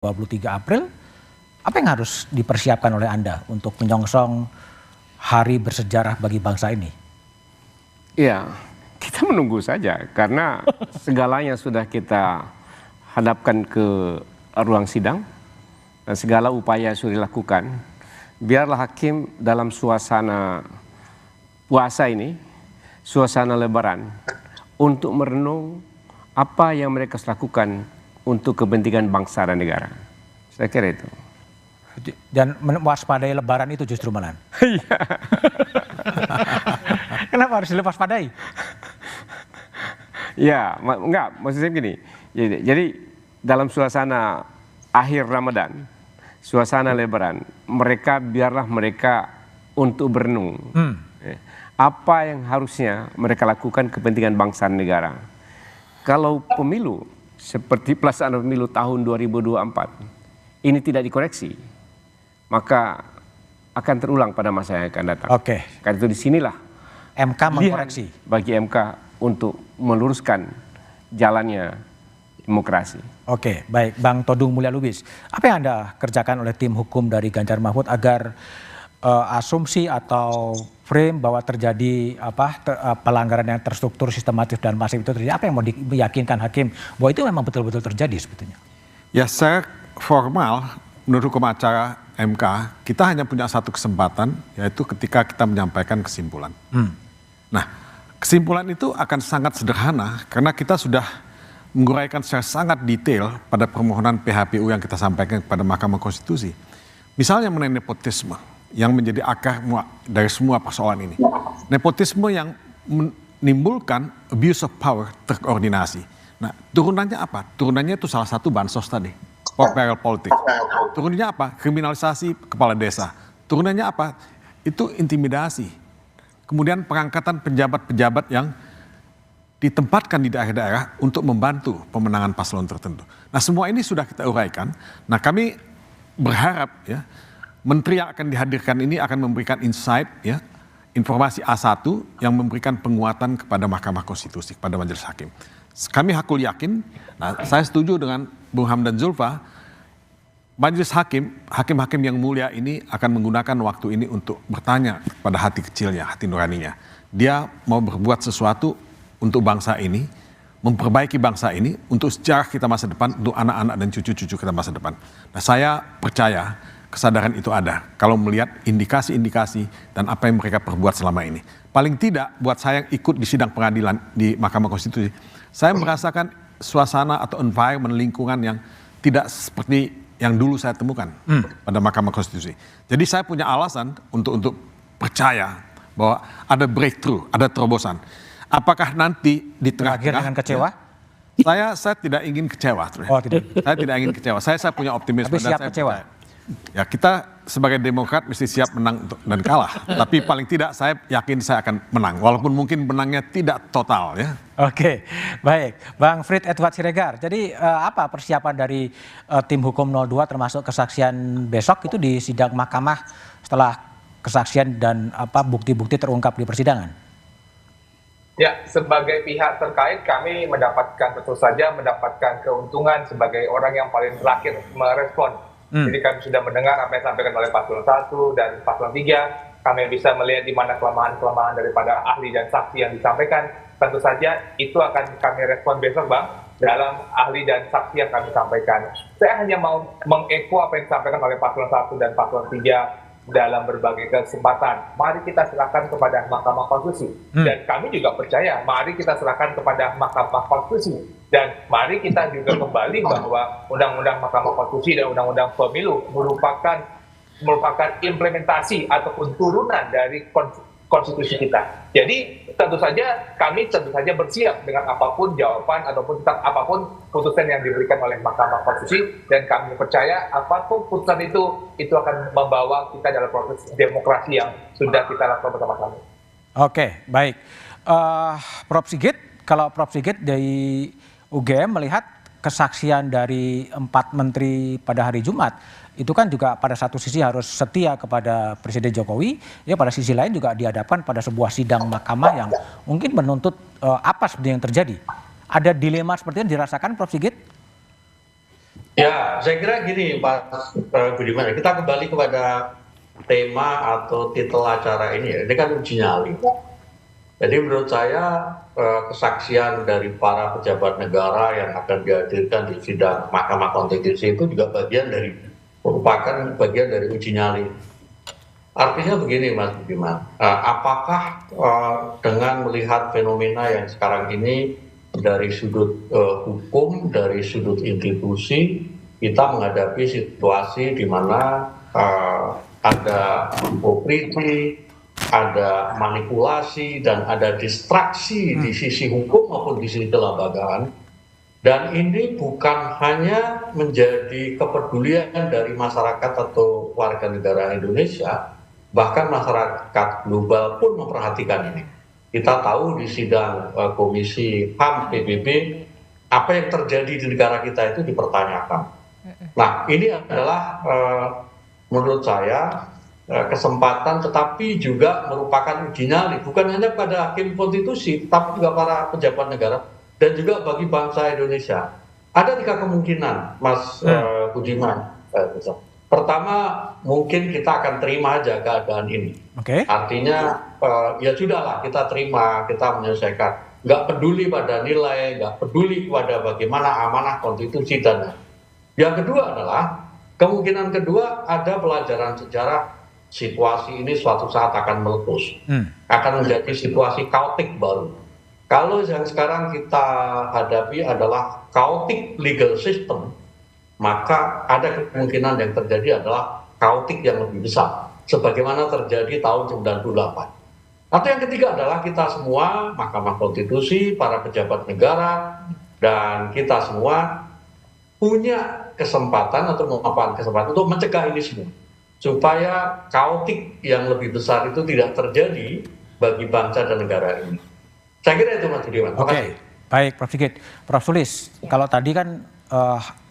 23 April, apa yang harus dipersiapkan oleh Anda untuk menyongsong hari bersejarah bagi bangsa ini? Ya, kita menunggu saja karena segalanya sudah kita hadapkan ke ruang sidang dan segala upaya sudah dilakukan. Biarlah hakim dalam suasana puasa ini, suasana lebaran, untuk merenung apa yang mereka lakukan untuk kepentingan bangsa dan negara. Saya kira itu. Dan mewaspadai lebaran itu justru malah. Iya. Kenapa harus diwaspadai? Ya, enggak, maksud saya begini. Jadi dalam suasana akhir Ramadan, suasana lebaran, biarlah mereka untuk berenung. Apa yang harusnya mereka lakukan kepentingan bangsa dan negara. Kalau pemilu seperti pelaksanaan pemilu tahun 2024 ini tidak dikoreksi, maka akan terulang pada masa yang akan datang. Oke. Karena itu disinilah MK mengkoreksi bagi MK untuk meluruskan jalannya demokrasi. Oke, baik, Bang Todung Mulya Lubis. Apa yang Anda kerjakan oleh tim hukum dari Ganjar Mahfud agar asumsi atau frame bahwa terjadi pelanggaran yang terstruktur, sistematis dan masif itu terjadi? Apa yang mau diyakinkan hakim bahwa itu memang betul-betul terjadi sebetulnya? Ya, secara formal menurut hukum acara MK kita hanya punya satu kesempatan, yaitu ketika kita menyampaikan kesimpulan. Nah, kesimpulan itu akan sangat sederhana karena kita sudah menguraikan secara sangat detail pada permohonan PHPU yang kita sampaikan kepada Mahkamah Konstitusi. Misalnya mengenai nepotisme yang menjadi akar dari semua persoalan ini. Nepotisme yang menimbulkan abuse of power terkoordinasi. Nah, turunannya apa? Turunannya itu salah satu bansos tadi, portfolio politik. Turunannya apa? Kriminalisasi kepala desa. Turunannya apa? Itu intimidasi. Kemudian pengangkatan pejabat-pejabat yang ditempatkan di daerah-daerah untuk membantu pemenangan paslon tertentu. Nah, semua ini sudah kita uraikan. Nah, kami berharap ya, menteri yang akan dihadirkan ini akan memberikan insight ya, informasi A1 yang memberikan penguatan kepada Mahkamah Konstitusi, kepada Majelis Hakim. Kami hakul yakin, nah saya setuju dengan Bung Hamdan Zulfa, Majelis Hakim, hakim-hakim yang mulia ini akan menggunakan waktu ini untuk bertanya pada hati kecilnya, hati nuraninya. Dia mau berbuat sesuatu untuk bangsa ini, memperbaiki bangsa ini, untuk sejarah kita masa depan, untuk anak-anak dan cucu-cucu kita masa depan. Nah, saya percaya kesadaran itu ada kalau melihat indikasi-indikasi dan apa yang mereka perbuat selama ini. Paling tidak buat saya yang ikut di sidang pengadilan di Mahkamah Konstitusi, saya merasakan suasana atau environment lingkungan yang tidak seperti yang dulu saya temukan pada Mahkamah Konstitusi. Jadi saya punya alasan untuk percaya bahwa ada breakthrough, ada terobosan. Apakah nanti di tengah-tengah dengan kecewa? Ya, saya tidak ingin kecewa. Oh, tidak. Saya tidak ingin kecewa. Saya punya optimisme. Tapi siap kecewa. Ya, kita sebagai demokrat mesti siap menang dan kalah. Tapi paling tidak saya yakin saya akan menang. Walaupun mungkin menangnya tidak total ya. Oke, baik. Bang Frit Edward Siregar. Jadi apa persiapan dari tim hukum 02 termasuk kesaksian besok itu di sidang mahkamah setelah kesaksian dan bukti-bukti terungkap di persidangan? Ya, sebagai pihak terkait kami tentu saja mendapatkan keuntungan sebagai orang yang paling terakhir merespon. Jadi kami sudah mendengar apa yang disampaikan oleh Paslon 1 dan Paslon 3. Kami bisa melihat di mana kelemahan-kelemahan daripada ahli dan saksi yang disampaikan. Tentu saja itu akan kami respon besok, Bang, dalam ahli dan saksi yang kami sampaikan. Saya hanya mau mengeko apa yang disampaikan oleh Paslon 1 dan Paslon 3 dalam berbagai kesempatan. Mari kita serahkan kepada Mahkamah Konstitusi. Dan kami juga percaya, mari kita serahkan kepada Mahkamah Konstitusi. Dan mari kita juga kembali bahwa Undang-Undang Mahkamah Konstitusi dan Undang-Undang Pemilu merupakan implementasi ataupun turunan dari konstitusi kita. Jadi kami tentu saja bersiap dengan apapun jawaban ataupun apapun putusan yang diberikan oleh Mahkamah Konstitusi, dan kami percaya apapun putusan itu akan membawa kita dalam proses demokrasi yang sudah kita lakukan bersama-sama. Oke, baik. Prof Sigit, kalau Prof Sigit dari UGM melihat kesaksian dari 4 menteri pada hari Jumat, itu kan juga pada satu sisi harus setia kepada Presiden Jokowi, ya pada sisi lain juga dihadapkan pada sebuah sidang mahkamah yang mungkin menuntut apa sebenarnya yang terjadi. Ada dilema seperti yang dirasakan Prof Sigit? Ya, saya kira gini Pak Budiman, kita kembali kepada tema atau titel acara ini ya. Ini kan uji nyali. Jadi menurut saya kesaksian dari para pejabat negara yang akan dihadirkan di sidang Mahkamah Konstitusi itu juga merupakan bagian dari uji nyali. Artinya begini Mas Budiman, apakah dengan melihat fenomena yang sekarang ini dari sudut hukum, dari sudut institusi, kita menghadapi situasi di mana ada hipokrisi, ada manipulasi, dan ada distraksi di sisi hukum maupun di sisi kelembagaan. Dan ini bukan hanya menjadi kepedulian dari masyarakat atau warga negara Indonesia, bahkan masyarakat global pun memperhatikan ini. Kita tahu di sidang Komisi HAM PBB, apa yang terjadi di negara kita itu dipertanyakan. Nah, ini adalah menurut saya kesempatan, tetapi juga merupakan uji nyali, bukan hanya pada hakim konstitusi, tapi juga para pejabat negara dan juga bagi bangsa Indonesia. Ada 3 kemungkinan, Mas Budiman. Pertama, mungkin kita akan terima aja keadaan ini. Artinya, ya sudahlah, kita terima, kita menyelesaikan. Nggak peduli pada nilai, nggak peduli pada bagaimana amanah konstitusi dan yang kedua adalah, kemungkinan kedua ada pelajaran sejarah, situasi ini suatu saat akan meletus. Akan menjadi situasi kaotik baru. Kalau yang sekarang kita hadapi adalah kaotik legal system, maka ada kemungkinan yang terjadi adalah kaotik yang lebih besar. Sebagaimana terjadi tahun 98. Atau yang ketiga adalah kita semua, Mahkamah Konstitusi, para pejabat negara, dan kita semua punya kesempatan atau memanfaatkan kesempatan untuk mencegah ini semua, supaya kaotik yang lebih besar itu tidak terjadi bagi bangsa dan negara ini. Saya kira itu Mas Budiman. Oke, baik Prof. Sigit. Prof. Sulis, kalau tadi kan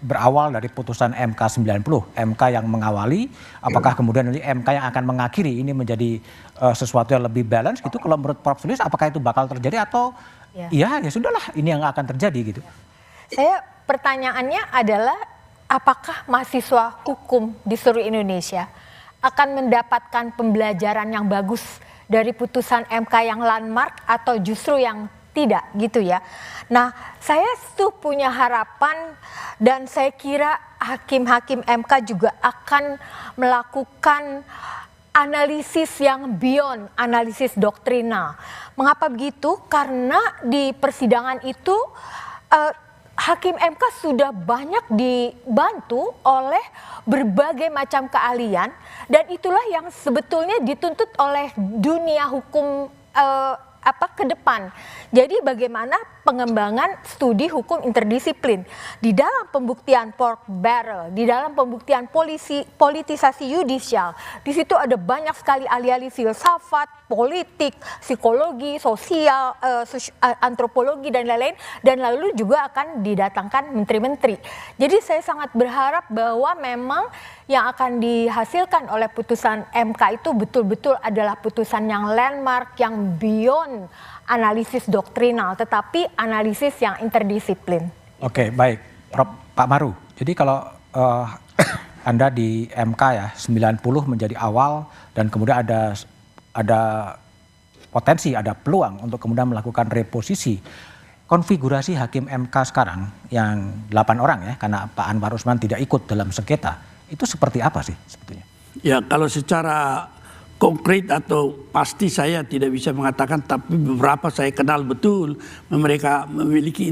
berawal dari putusan MK 90, MK yang mengawali, apakah kemudian nanti MK yang akan mengakhiri ini menjadi sesuatu yang lebih balance gitu? Kalau menurut Prof. Sulis, apakah itu bakal terjadi atau ya sudahlah ini yang akan terjadi gitu? Saya pertanyaannya adalah apakah mahasiswa hukum di seluruh Indonesia akan mendapatkan pembelajaran yang bagus dari putusan MK yang landmark atau justru yang tidak gitu ya. Nah, saya tuh punya harapan dan saya kira hakim-hakim MK juga akan melakukan analisis yang beyond analisis doktrinal. Mengapa begitu? Karena di persidangan itu hakim MK sudah banyak dibantu oleh berbagai macam keahlian dan itulah yang sebetulnya dituntut oleh dunia hukum ke depan. Jadi bagaimana pengembangan studi hukum interdisiplin di dalam pembuktian pork barrel, di dalam pembuktian politisasi yudisial. Di situ ada banyak sekali ahli-ahli filsafat, politik, psikologi, sosial, antropologi dan lain-lain, dan lalu juga akan didatangkan menteri-menteri. Jadi saya sangat berharap bahwa memang yang akan dihasilkan oleh putusan MK itu betul-betul adalah putusan yang landmark, yang beyond analisis doktrinal, tetapi analisis yang interdisiplin. Oke, baik. Pak Maru, jadi kalau Anda di MK ya, 90 menjadi awal dan kemudian ada potensi, ada peluang untuk kemudian melakukan reposisi. Konfigurasi hakim MK sekarang yang 8 orang ya, karena Pak Anwar Usman tidak ikut dalam sengketa, itu seperti apa sih sebetulnya? Ya, kalau secara konkret atau pasti saya tidak bisa mengatakan, tapi beberapa saya kenal betul, mereka memiliki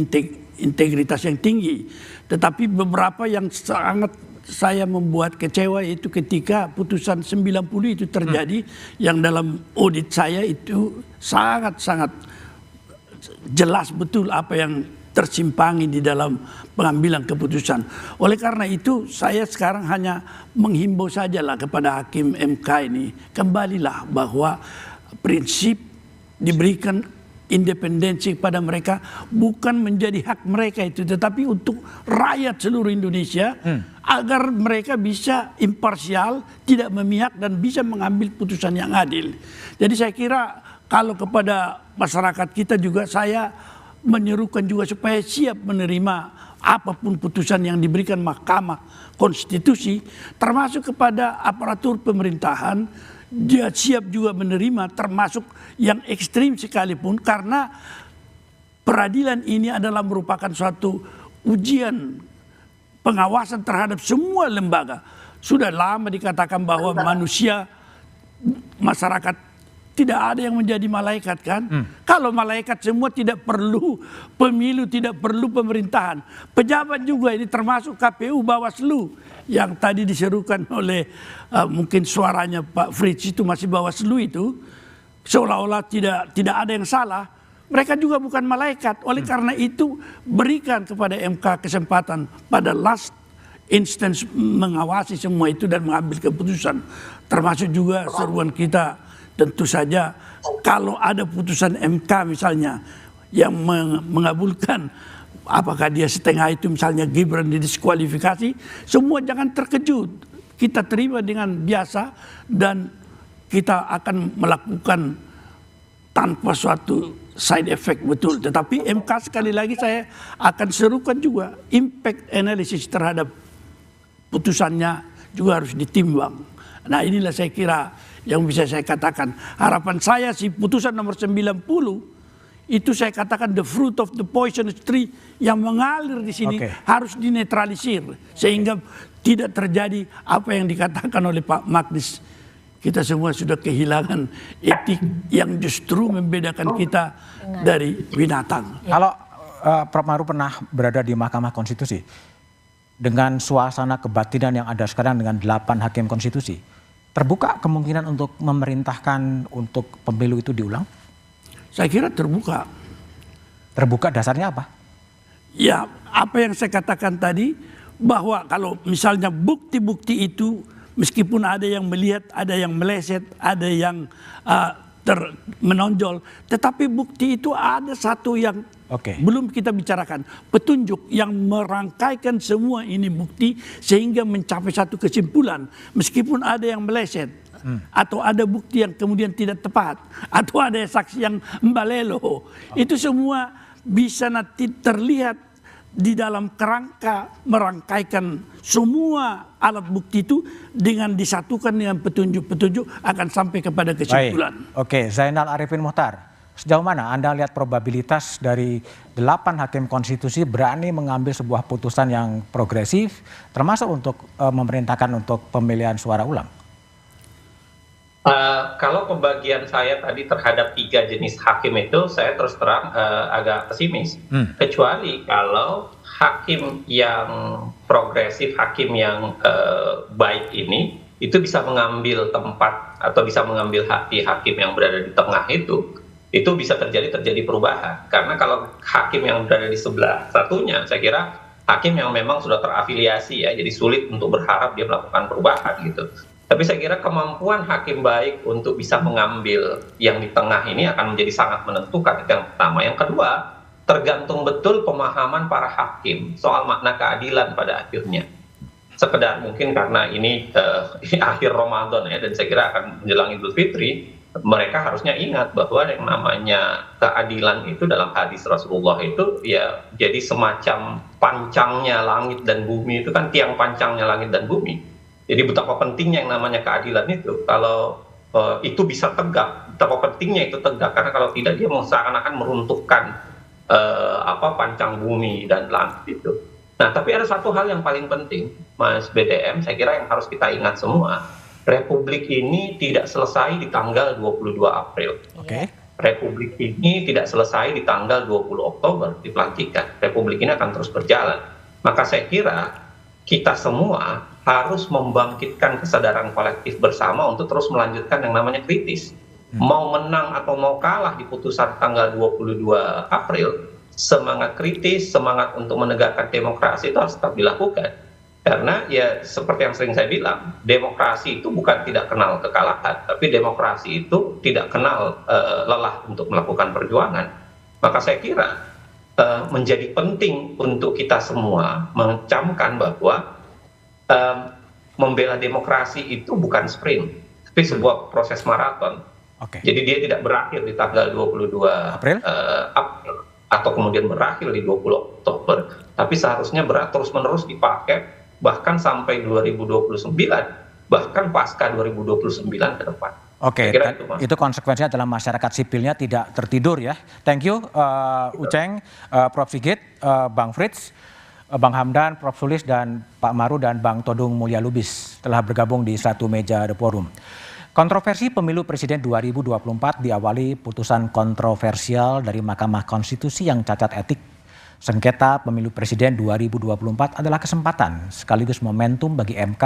integritas yang tinggi. Tetapi beberapa yang sangat saya membuat kecewa itu ketika putusan 90 itu terjadi, yang dalam audit saya itu sangat-sangat jelas betul apa yang tersimpangi di dalam pengambilan keputusan. Oleh karena itu saya sekarang hanya menghimbau sajalah kepada hakim MK ini, kembalilah bahwa prinsip diberikan independensi kepada mereka bukan menjadi hak mereka itu, tetapi untuk rakyat seluruh Indonesia agar mereka bisa imparsial, tidak memihak dan bisa mengambil putusan yang adil. Jadi saya kira kalau kepada masyarakat kita juga saya menyerukan juga supaya siap menerima apapun putusan yang diberikan Mahkamah Konstitusi, termasuk kepada aparatur pemerintahan. Dia siap juga menerima, termasuk yang ekstrim sekalipun, karena peradilan ini adalah merupakan suatu ujian pengawasan terhadap semua lembaga. Sudah lama dikatakan bahwa manusia, masyarakat tidak ada yang menjadi malaikat kan? Kalau malaikat semua tidak perlu pemilu, tidak perlu pemerintahan. Pejabat juga ini termasuk KPU, Bawaslu yang tadi diserukan oleh mungkin suaranya Pak Fritz itu masih Bawaslu itu, seolah-olah tidak ada yang salah. Mereka juga bukan malaikat. Oleh karena itu berikan kepada MK kesempatan pada last instance mengawasi semua itu dan mengambil keputusan. Termasuk juga seruan kita, tentu saja kalau ada putusan MK misalnya yang mengabulkan, apakah dia setengah itu misalnya Gibran didiskualifikasi, semua jangan terkejut. Kita terima dengan biasa dan kita akan melakukan tanpa suatu side effect betul. Tetapi MK sekali lagi saya akan serukan juga impact analysis terhadap putusannya juga harus ditimbang. Nah inilah saya kira yang bisa saya katakan. Harapan saya sih putusan nomor 90 itu saya katakan the fruit of the poisonous tree yang mengalir di sini harus dinetralisir sehingga tidak terjadi apa yang dikatakan oleh Pak Magnis. Kita semua sudah kehilangan etik yang justru membedakan kita dari binatang. Kalau Prof. Maru pernah berada di Mahkamah Konstitusi, dengan suasana kebatinan yang ada sekarang dengan 8 hakim konstitusi, terbuka kemungkinan untuk memerintahkan untuk pemilu itu diulang? Saya kira terbuka. Terbuka dasarnya apa? Ya, apa yang saya katakan tadi, bahwa kalau misalnya bukti-bukti itu, meskipun ada yang melihat, ada yang meleset, ada yang menonjol, tetapi bukti itu ada satu yang belum kita bicarakan, petunjuk yang merangkaikan semua ini bukti sehingga mencapai satu kesimpulan, meskipun ada yang meleset atau ada bukti yang kemudian tidak tepat atau ada saksi yang mbalelo, itu semua bisa nanti terlihat di dalam kerangka merangkaikan semua alat bukti itu dengan disatukan dengan petunjuk-petunjuk akan sampai kepada kesimpulan. Oke, Zainal Arifin Muhtar, sejauh mana Anda lihat probabilitas dari 8 hakim konstitusi berani mengambil sebuah putusan yang progresif, termasuk untuk memerintahkan untuk pemilihan suara ulang? Kalau pembagian saya tadi terhadap 3 jenis hakim itu, saya terus terang agak pesimis. Kecuali kalau hakim yang progresif, hakim yang baik ini, itu bisa mengambil tempat atau bisa mengambil hati hakim yang berada di tengah itu bisa terjadi perubahan. Karena kalau hakim yang berada di sebelah satunya, saya kira hakim yang memang sudah terafiliasi ya, jadi sulit untuk berharap dia melakukan perubahan gitu. Tapi saya kira kemampuan hakim baik untuk bisa mengambil yang di tengah ini akan menjadi sangat menentukan. Itu yang pertama. Yang kedua, tergantung betul pemahaman para hakim soal makna keadilan pada akhirnya. Sekedar mungkin karena ini akhir Ramadan ya, dan saya kira akan menjelang Idul Fitri, mereka harusnya ingat bahwa yang namanya keadilan itu dalam hadis Rasulullah itu ya jadi semacam pancangnya langit dan bumi, itu kan tiang pancangnya langit dan bumi. Jadi betapa pentingnya yang namanya keadilan itu. Kalau itu bisa tegak, betapa pentingnya itu tegak. Karena kalau tidak dia seakan-akan meruntuhkan pancang bumi dan langit itu. Nah, tapi ada satu hal yang paling penting, Mas BDM, saya kira yang harus kita ingat semua. Republik ini tidak selesai di tanggal 22 April. Republik ini tidak selesai di tanggal 20 Oktober dipelantikan. Republik ini akan terus berjalan. Maka saya kira kita semua harus membangkitkan kesadaran kolektif bersama untuk terus melanjutkan yang namanya kritis. Mau menang atau mau kalah di putusan tanggal 22 April, semangat kritis, semangat untuk menegakkan demokrasi itu harus tetap dilakukan. Karena ya seperti yang sering saya bilang, demokrasi itu bukan tidak kenal kekalahan, tapi demokrasi itu tidak kenal lelah untuk melakukan perjuangan. Maka saya kira menjadi penting untuk kita semua mencamkan bahwa membela demokrasi itu bukan sprint, tapi sebuah proses maraton. Jadi dia tidak berakhir di tanggal 22 April, atau kemudian berakhir di 20 Oktober, tapi seharusnya terus-menerus dipakai bahkan sampai 2029, bahkan pasca 2029 ke depan. Oke, itu konsekuensinya adalah masyarakat sipilnya tidak tertidur ya. Thank you Uceng, Prof. Sigit, Bang Frits, Bang Hamdan, Prof. Sulis, dan Pak Maru, dan Bang Todung Mulya Lubis telah bergabung di satu meja The Forum. Kontroversi pemilu presiden 2024 diawali putusan kontroversial dari Mahkamah Konstitusi yang cacat etik. Sengketa pemilu presiden 2024 adalah kesempatan sekaligus momentum bagi MK